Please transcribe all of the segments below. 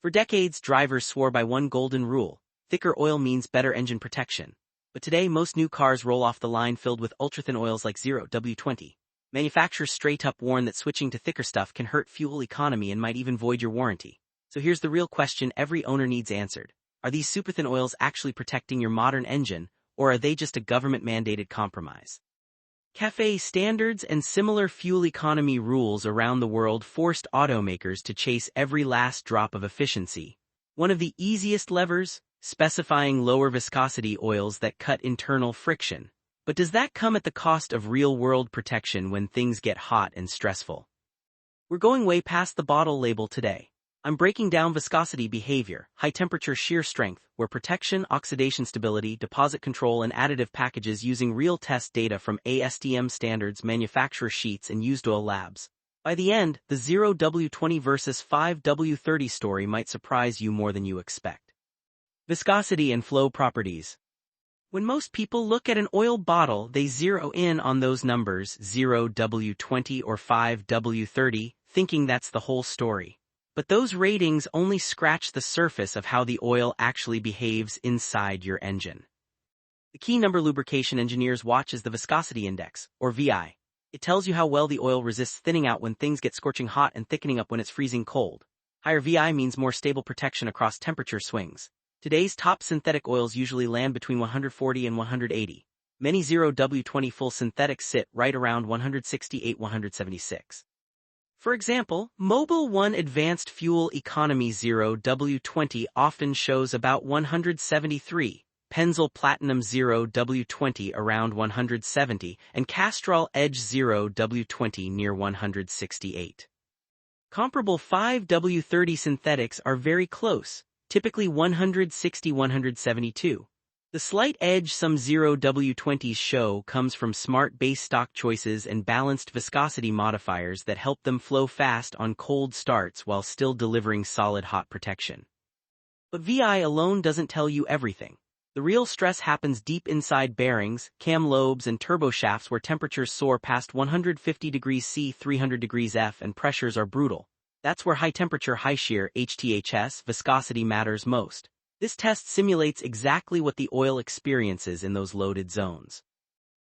For decades, drivers swore by one golden rule: thicker oil means better engine protection. But today most new cars roll off the line filled with ultra-thin oils like 0W-20. Manufacturers straight up warn that switching to thicker stuff can hurt fuel economy and might even void your warranty. So here's the real question every owner needs answered. Are these super-thin oils actually protecting your modern engine, or are they just a government-mandated compromise? CAFE standards and similar fuel economy rules around the world forced automakers to chase every last drop of efficiency. One of the easiest levers? Specifying lower viscosity oils that cut internal friction. But does that come at the cost of real-world protection when things get hot and stressful? We're going way past the bottle label today. I'm breaking down viscosity behavior, high-temperature shear strength, where protection, oxidation stability, deposit control and additive packages using real test data from ASTM standards, manufacturer sheets and used oil labs. By the end, the 0W-20 versus 5W-30 story might surprise you more than you expect. Viscosity and flow properties. When most people look at an oil bottle, they zero in on those numbers, 0W-20 or 5W-30, thinking that's the whole story. But those ratings only scratch the surface of how the oil actually behaves inside your engine. The key number lubrication engineers watch is the viscosity index, or VI. It tells you how well the oil resists thinning out when things get scorching hot and thickening up when it's freezing cold. Higher VI means more stable protection across temperature swings. Today's top synthetic oils usually land between 140 and 180. Many 0W-20 full synthetics sit right around 168-176. For example, Mobil 1 Advanced Fuel Economy 0W-20 often shows about 173, Pennzoil Platinum 0W-20 around 170, and Castrol Edge 0W-20 near 168. Comparable 5W-30 synthetics are very close, typically 160-172. The slight edge some 0W-20s show comes from smart base stock choices and balanced viscosity modifiers that help them flow fast on cold starts while still delivering solid hot protection. But VI alone doesn't tell you everything. The real stress happens deep inside bearings, cam lobes and turbo shafts where temperatures soar past 150 degrees C, 300 degrees F and pressures are brutal. That's where high temperature, high shear (HTHS) viscosity matters most. This test simulates exactly what the oil experiences in those loaded zones.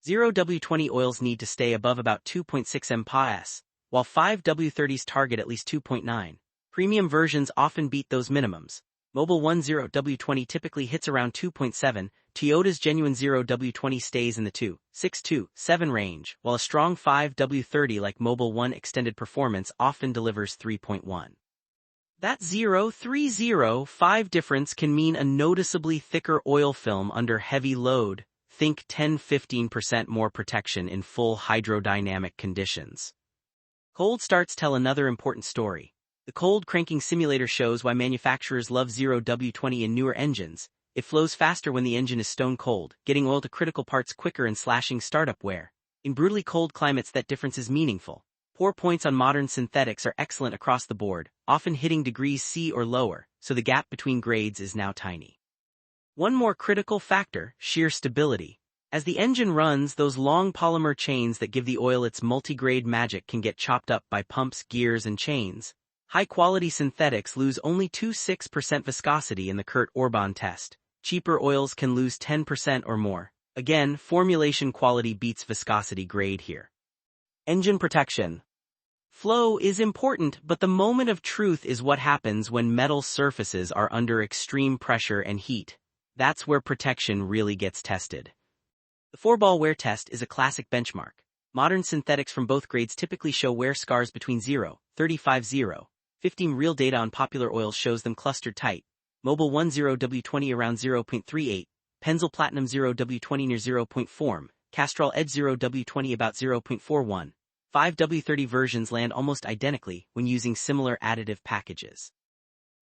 0W-20 oils need to stay above about 2.6 MPa, while 5W-30s target at least 2.9. Premium versions often beat those minimums. Mobil 1 0W-20 typically hits around 2.7, Toyota's genuine 0W-20 stays in the 2.6-2.7 range, while a strong 5W-30 like Mobil 1 Extended Performance often delivers 3.1. That 0.305 difference can mean a noticeably thicker oil film under heavy load. Think 10–15% more protection in full hydrodynamic conditions. Cold starts tell another important story. The cold cranking simulator shows why manufacturers love 0W-20 in newer engines. It flows faster when the engine is stone cold, getting oil to critical parts quicker and slashing startup wear. In brutally cold climates, that difference is meaningful. Pour points on modern synthetics are excellent across the board, often hitting degrees C or lower, so the gap between grades is now tiny. One more critical factor: shear stability. As the engine runs, those long polymer chains that give the oil its multigrade magic can get chopped up by pumps, gears, and chains. High-quality synthetics lose only 2–6% viscosity in the Kurt-Orban test. Cheaper oils can lose 10% or more. Again, formulation quality beats viscosity grade here. Engine protection. Flow is important, but the moment of truth is what happens when metal surfaces are under extreme pressure and heat. That's where protection really gets tested. The 4-ball wear test is a classic benchmark. Modern synthetics from both grades typically show wear scars between 0.35–0.15. Real data on popular oils shows them clustered tight. Mobil 1 0W-20 around 0.38, Pennzoil Platinum 0W-20 near 0.4, Castrol Edge 0W-20 about 0.41. 5W-30 versions land almost identically when using similar additive packages.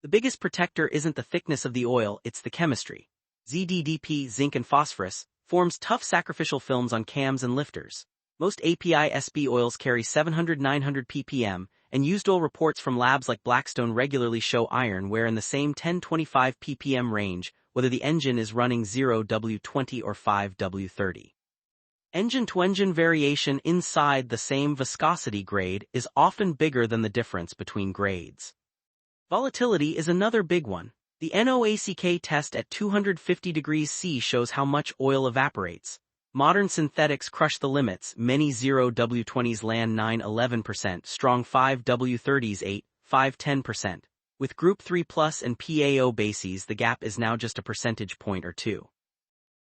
The biggest protector isn't the thickness of the oil, it's the chemistry. ZDDP, zinc and phosphorus, forms tough sacrificial films on cams and lifters. Most API-SB oils carry 700–900 ppm, and used oil reports from labs like Blackstone regularly show iron wear in the same 10–25 ppm range, whether the engine is running 0W-20 or 5W-30. Engine-to-engine variation inside the same viscosity grade is often bigger than the difference between grades. Volatility is another big one. The NOACK test at 250 degrees C shows how much oil evaporates. Modern synthetics crush the limits. Many 0W-20s land 9-11%, strong 5W-30s 8-5-10%. With Group 3 Plus and PAO bases, the gap is now just a percentage point or two.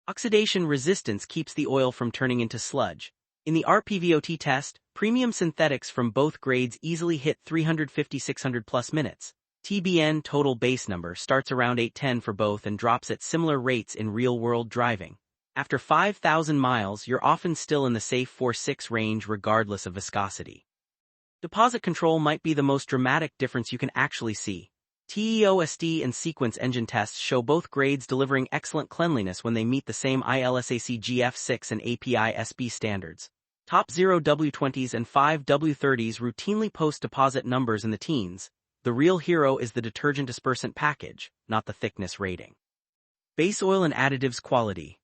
Oxidation resistance keeps the oil from turning into sludge. In the RPVOT test, premium synthetics from both grades easily hit 350-600 plus minutes. TBN total base number starts around 810 for both and drops at similar rates in real-world driving. After 5,000 miles, you're often still in the safe 4-6 range regardless of viscosity. Deposit control might be the most dramatic difference you can actually see. TEOSD and sequence engine tests show both grades delivering excellent cleanliness when they meet the same ILSAC GF6 and API SB standards. Top 0W-20s and 5W-30s routinely post deposit numbers in the teens. The real hero is the detergent dispersant package, not the thickness rating. Base oil and additives quality.